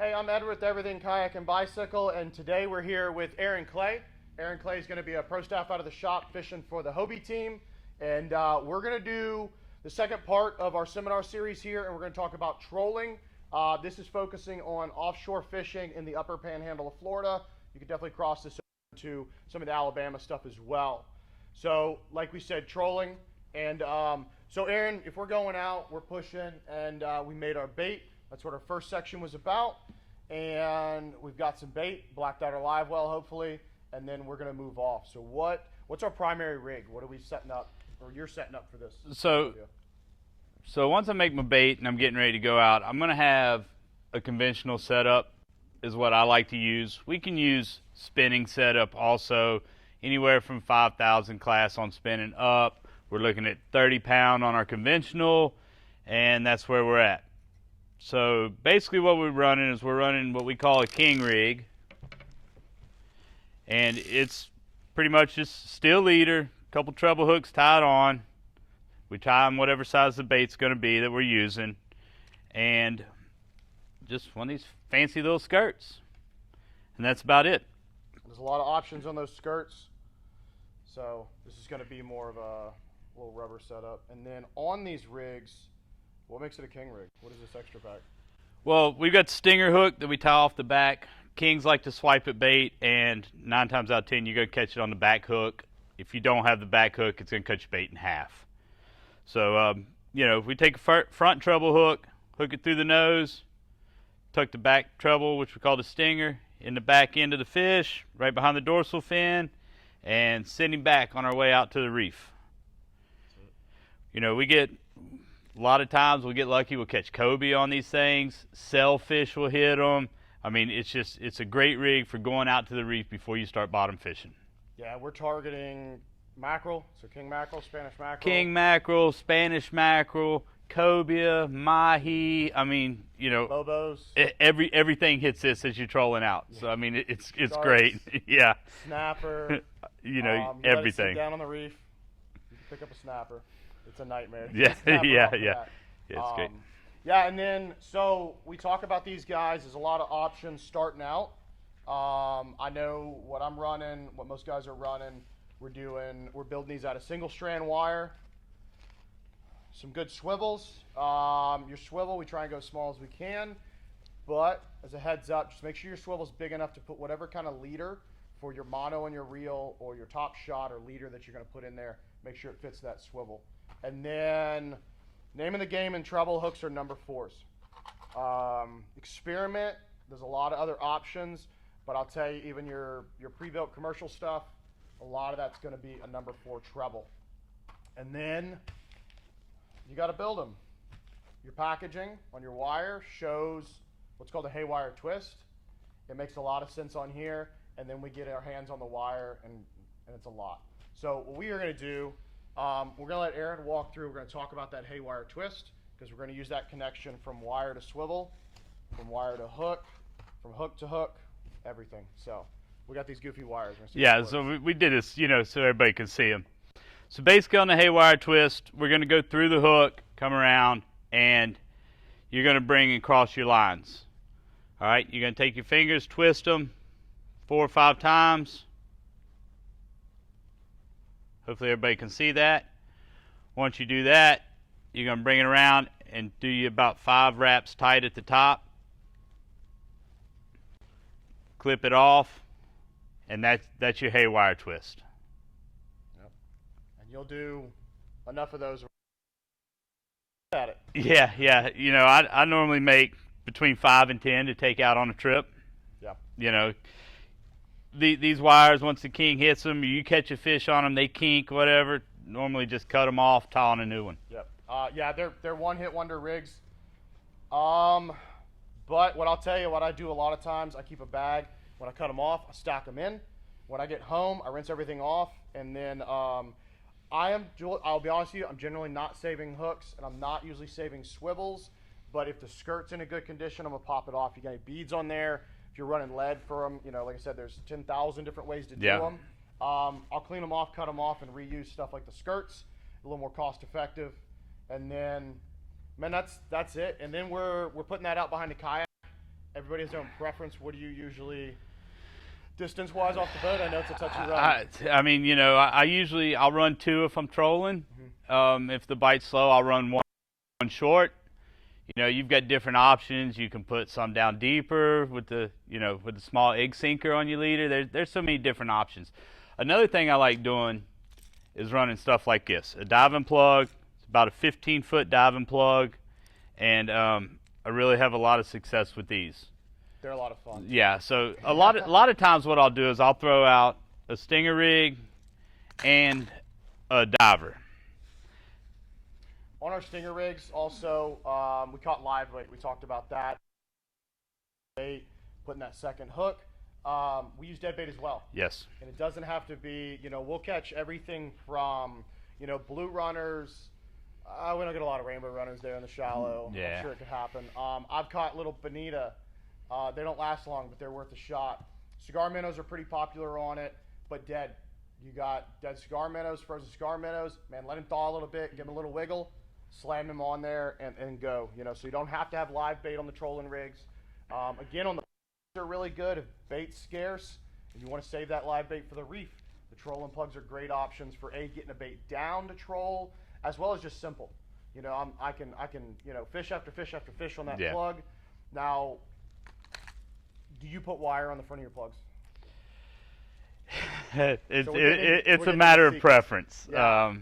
Hey, I'm Edward with Everything Kayak and Bicycle, and today we're here with Aaron Clay. Aaron Clay is going to be a pro staff out of the shop fishing for the Hobie team, and we're going to do the second part of our seminar series here, and we're going to talk about trolling. This is focusing on offshore fishing in the upper panhandle of Florida. You can definitely cross this over to some of the Alabama stuff as well. So, like we said, trolling. And so, Aaron, if we're going out, we're pushing, and we made our bait. That's what our first section was about. And we've got some bait, blacked out our live well, hopefully, and then we're going to move off. So what's our primary rig? What are we setting up, or you're setting up for this? So once I make my bait and I'm getting ready to go out, I'm going to have a conventional setup is what I like to use. We can use spinning setup also, anywhere from 5,000 class on spinning up. We're looking at 30 pound on our conventional, and that's where we're at. So basically what we're running is we're running what we call a king rig, and it's pretty much just steel leader, couple treble hooks tied on. We tie them whatever size the bait's going to be that we're using, and just one of these fancy little skirts, and that's about it. There's a lot of options on those skirts, so this is going to be more of a little rubber setup. And then on these rigs, what makes it a king rig? What is this extra pack? Well, we've got the stinger hook that we tie off the back. Kings like to swipe at bait, and 9 times out of 10 you're going to catch it on the back hook. If you don't have the back hook, it's going to cut your bait in half. So, if we take a front treble hook, hook it through the nose, tuck the back treble, which we call the stinger, in the back end of the fish, right behind the dorsal fin, and send him back on our way out to the reef. We get... A lot of times we'll get lucky, we'll catch cobia on these things, sailfish will hit them. I mean, it's a great rig for going out to the reef before you start bottom fishing. Yeah, we're targeting mackerel, so king mackerel, Spanish mackerel. King mackerel, Spanish mackerel, cobia, mahi, I mean, Bobos. Everything hits this as you're trolling out. Yeah. So, I mean, it's great. Yeah. Snapper. Everything. Let it sit down on the reef, you can pick up a snapper. It's a nightmare. Yeah. Yeah, it's great. Yeah, and then, so we talk about these guys. There's a lot of options starting out. I know what I'm running, what most guys are running. We're building these out of single strand wire. Some good swivels. Your swivel, we try and go as small as we can. But as a heads up, just make sure your swivel's big enough to put whatever kind of leader for your mono and your reel, or your top shot or leader that you're going to put in there. Make sure it fits that swivel. And then, name of the game in treble hooks are number 4s. Experiment. There's a lot of other options, but I'll tell you, even your pre-built commercial stuff, a lot of that's going to be a number 4 treble. And then you got to build them. Your packaging on your wire shows what's called a haywire twist. It makes a lot of sense on here, and then we get our hands on the wire, and it's a lot. So what we are going to do, we're going to let Aaron walk through. We're going to talk about that haywire twist, because we're going to use that connection from wire to swivel, from wire to hook, from hook to hook, everything. So we got these goofy wires. Yeah, so we did this, so everybody can see them. So basically on the haywire twist, we're going to go through the hook, come around, and you're going to bring across your lines. All right, you're going to take your fingers, twist them 4 or 5 times. Hopefully everybody can see that. Once you do that, you're going to bring it around and do you about 5 wraps tight at the top. Clip it off, and that's your haywire twist. Yep. And you'll do enough of those at it. Yeah. I normally make between 5 and 10 to take out on a trip. Yeah. These wires, once the king hits them, you catch a fish on them, they kink, whatever. Normally just cut them off, tie on a new one. Yep. They're one-hit wonder rigs. But what I'll tell you, what I do a lot of times, I keep a bag. When I cut them off, I stack them in. When I get home, I rinse everything off, and then I'll be honest with you, I'm generally not saving hooks, and I'm not usually saving swivels. But if the skirt's in a good condition, I'm gonna pop it off. You got any beads on there? If you're running lead for them, like I said, there's 10,000 different ways to do them. I'll clean them off, cut them off, and reuse stuff like the skirts, a little more cost effective. And then, man, that's it. And then we're putting that out behind the kayak. Everybody has their own preference. What do you usually, distance-wise off the boat? I know it's a touchy run. I mean, I'll run 2 if I'm trolling. If the bite's slow, I'll run one short. You've got different options. You can put some down deeper with the small egg sinker on your leader. There's so many different options. Another thing I like doing is running stuff like this. A diving plug. It's about a 15-foot diving plug, and I really have a lot of success with these. They're a lot of fun. Yeah, so a lot of times what I'll do is I'll throw out a stinger rig and a diver. On our stinger rigs, also, we caught live bait. We talked about that. Putting that second hook. We use dead bait as well. Yes. And it doesn't have to be, we'll catch everything from, blue runners. We don't get a lot of rainbow runners there in the shallow. Yeah. I'm sure it could happen. I've caught little bonita. They don't last long, but they're worth a shot. Cigar minnows are pretty popular on it, but dead. You got dead cigar minnows, frozen cigar minnows. Man, let them thaw a little bit, give them a little wiggle. Slam them on there and go, so you don't have to have live bait on the trolling rigs. Again, on the are really good if bait's scarce and you want to save that live bait for the reef. The trolling plugs are great options for getting a bait down to troll, as well as just simple. I can fish after fish after fish on that plug. Now, do you put wire on the front of your plugs? It's a matter of preference. Yeah.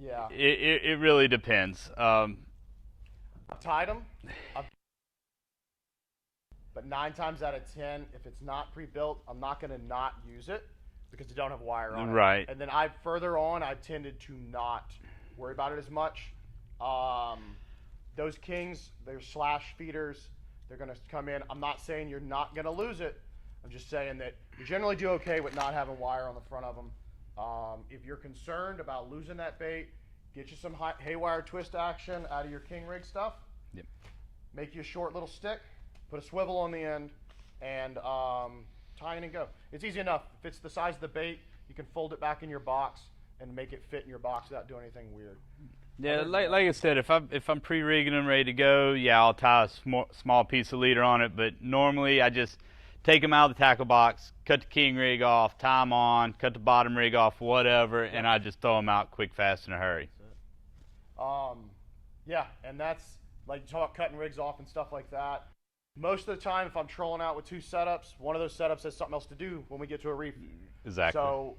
Yeah. It really depends. I've tied them, but 9 times out of 10, if it's not pre-built, I'm not going to not use it because they don't have wire on it. Right. And then I've tended to not worry about it as much. Those kings, they're slash feeders. They're going to come in. I'm not saying you're not going to lose it. I'm just saying that you generally do okay with not having wire on the front of them. If you're concerned about losing that bait, get you some haywire twist action out of your king rig stuff. Yep. Make you a short little stick, put a swivel on the end, and tie in and go. It's easy enough. If it's the size of the bait, you can fold it back in your box and make it fit in your box without doing anything weird. Yeah, like I said, if I'm pre-rigging them ready to go, yeah, I'll tie a small piece of leader on it. But normally I just take them out of the tackle box, cut the king rig off, tie them on, cut the bottom rig off, whatever, and I just throw them out quick, fast, in a hurry. Yeah, and that's like you talk about cutting rigs off and stuff like that. Most of the time, if I'm trolling out with 2 setups, one of those setups has something else to do when we get to a reef. Exactly. So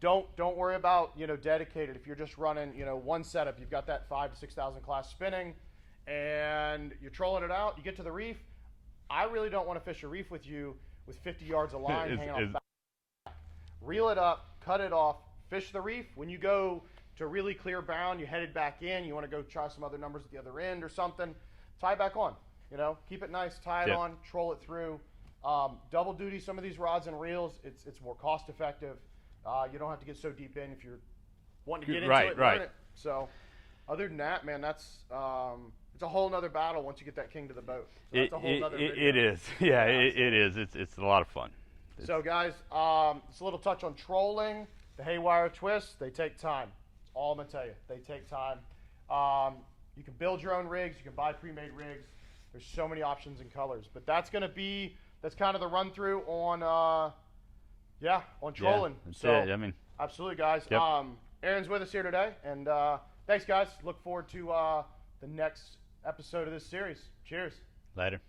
don't worry about dedicated. If you're just running one setup, you've got that 5,000 to 6,000 class spinning, and you're trolling it out. You get to the reef. I really don't want to fish a reef with you with 50 yards of line hanging off the back. Reel it up, cut it off, fish the reef. When you go to really clear bound, you headed back in, you want to go try some other numbers at the other end or something, tie back on. Keep it nice, tie it on, troll it through. Double duty some of these rods and reels. It's more cost effective. You don't have to get so deep in if you're wanting to get into it and learn it. So other than that, man, that's it's a whole nother battle once you get that king to the boat. So that's a whole nother video. It is. Yeah, it is. It's a lot of fun. So guys, it's a little touch on trolling. The haywire twists, they take time. That's all I'm going to tell you. They take time. You can build your own rigs. You can buy pre-made rigs. There's so many options and colors. But that's kind of the run through on trolling. Yeah, that's so, it. I mean, absolutely, guys. Yep. Aaron's with us here today. And thanks, guys. Look forward to the next episode of this series. Cheers. Later.